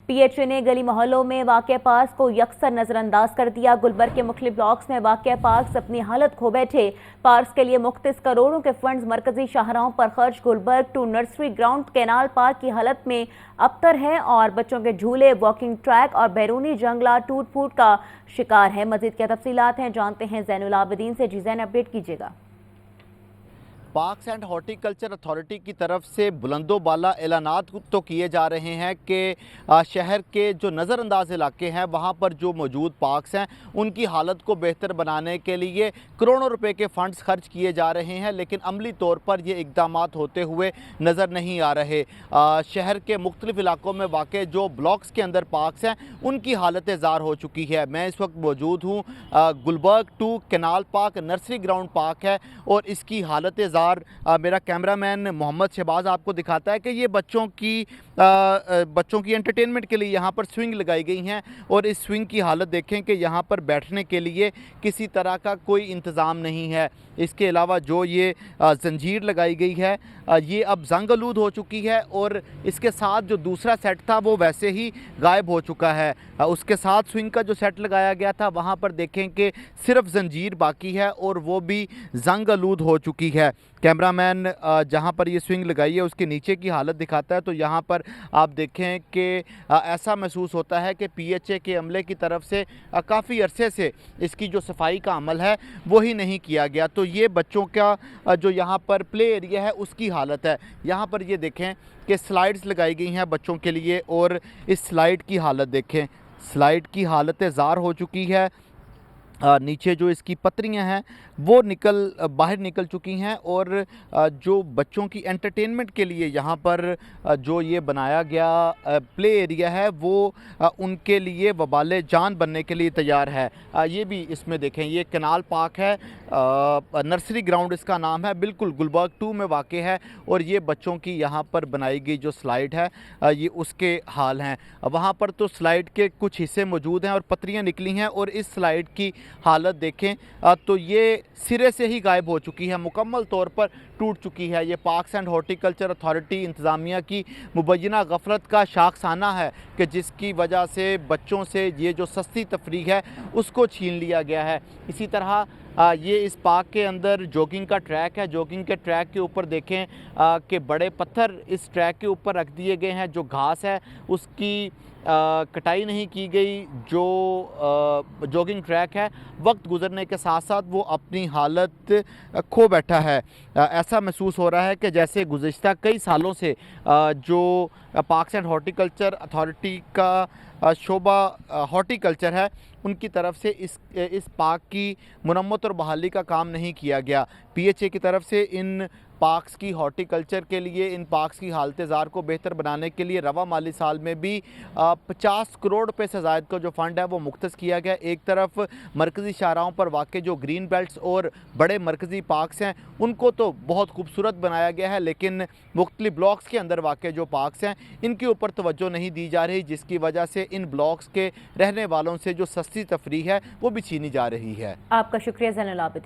PHA ने गली मोहल्लों में वाक़ पार्क्स को यकसर नजरअंदाज कर दिया। गुलबर्ग के मुख्तलिफ ब्लॉक्स में वाक़ पार्क्स अपनी हालत खो बैठे। पार्क्स के लिए मुख्तस करोड़ों के फंड्स मरकजी शाहराहों पर खर्च। Gulberg two nursery ground canal park की हालत में अबतर है और बच्चों के झूले, वॉकिंग ट्रैक और बैरूनी जंगला टूट फूट का शिकार है। मजीद क्या तफसीलात हैं जानते हैं जैनुल आबिदीन से। जी जैन, अपडेट कीजिएगा। पार्क्स एंड हॉर्टिकल्चर अथॉरिटी की तरफ से बुलंदो बाला ऐलानात तो किए जा रहे हैं कि शहर के जो नज़रअंदाज इलाके हैं वहाँ पर जो मौजूद पार्क्स हैं उनकी हालत को बेहतर बनाने के लिए करोड़ों रुपए के फ़ंड्स खर्च किए जा रहे हैं, लेकिन अमली तौर पर ये इक़दाम होते हुए नज़र नहीं आ रहे। शहर के मुख्तलिफ इलाकों में वाक़ जो ब्लॉक्स के अंदर पार्क्स हैं उनकी हालत ज़ार हो चुकी है। मैं इस वक्त मौजूद हूँ Gulberg two canal park nursery ground park है और इसकी हालत ज़ार मेरा कैमरामैन मोहम्मद शहबाज आपको दिखाता है कि ये बच्चों की एंटरटेनमेंट के लिए यहाँ पर स्विंग लगाई गई हैं और इस स्विंग की हालत देखें कि यहाँ पर बैठने के लिए किसी तरह का कोई इंतज़ाम नहीं है। इसके अलावा जो ये जंजीर लगाई गई है ये अब जंग आलूद हो चुकी है और इसके साथ जो दूसरा सेट था वो वैसे ही गायब हो चुका है। उसके साथ स्विंग का जो सेट लगाया गया था वहाँ पर देखें कि सिर्फ जंजीर बाकी है और वो भी जंग आलूद हो चुकी है। कैमरामैन जहाँ पर ये स्विंग लगाई है उसके नीचे की हालत दिखाता है तो यहाँ पर आप देखें कि ऐसा महसूस होता है कि पीएचए के अमले की तरफ से काफ़ी अरसे से इसकी जो सफाई का अमल है वो ही नहीं किया गया। तो ये बच्चों का जो यहाँ पर प्ले एरिया है उसकी हालत है। यहाँ पर ये देखें कि स्लाइड्स लगाई गई हैं बच्चों के लिए और इस स्लाइड की हालत देखें, स्लाइड की हालत ज़ार हो चुकी है। नीचे जो इसकी पत्रियां हैं वो बाहर निकल चुकी हैं और जो बच्चों की एंटरटेनमेंट के लिए यहाँ पर जो ये बनाया गया प्ले एरिया है वो उनके लिए वबाले जान बनने के लिए तैयार है। ये भी इसमें देखें, ये कैनाल पार्क है, नर्सरी ग्राउंड इसका नाम है, बिल्कुल गुलबर्ग 2 में वाक़ है और ये बच्चों की यहाँ पर बनाई गई जो स्लाइड है ये उसके हाल हैं। वहाँ पर तो स्लाइड के कुछ हिस्से मौजूद हैं और पत्रियाँ निकली हैं और इस स्लाइड की हालत देखें तो ये सिरे से ही गायब हो चुकी है, मुकम्मल तौर पर टूट चुकी है। ये पार्क्स एंड हॉर्टिकल्चर अथॉरिटी इंतज़ामिया की मुबैना गफलत का शाखसाना है कि जिसकी वजह से बच्चों से ये जो सस्ती तफरीह है उसको छीन लिया गया है। इसी तरह ये इस पार्क के अंदर जॉगिंग का ट्रैक है। जॉगिंग के ट्रैक के ऊपर देखें कि बड़े पत्थर इस ट्रैक के ऊपर रख दिए गए हैं। जो घास है उसकी कटाई नहीं की गई। जो जॉगिंग ट्रैक है वक्त गुजरने के साथ साथ वो अपनी हालत खो बैठा है। ऐसा महसूस हो रहा है कि जैसे गुज़िश्ता कई सालों से जो पार्क्स एंड हॉर्टिकल्चर अथॉरिटी का शोबा हॉर्टिकल्चर है उनकी तरफ से इस पार्क की मुरम्मत और बहाली का काम नहीं किया गया। पीएचए की तरफ से इन पार्क्स की हॉर्टिकल्चर के लिए, इन पार्क्स की हालत ज़ार को बेहतर बनाने के लिए रवा माली साल में भी 50 करोड़ रुपए से ज़ायद का जो फ़ंड है वो मुख्तस किया गया। एक तरफ मरकज़ी शाहराहों पर वाक़ जो ग्रीन बेल्ट्स और बड़े मरकज़ी पार्क्स हैं उनको तो बहुत खूबसूरत बनाया गया है, लेकिन मुख्तलिफ ब्लॉक्स के अंदर वाक़ जो पार्क्स हैं इनके ऊपर तवज्जो नहीं दी जा रही, जिसकी वजह से इन ब्लॉक्स के रहने वालों से जो सस्ती तफरीह है वो भी छीनी जा रही है। आपका शुक्रिया जैनुल आबिदीन।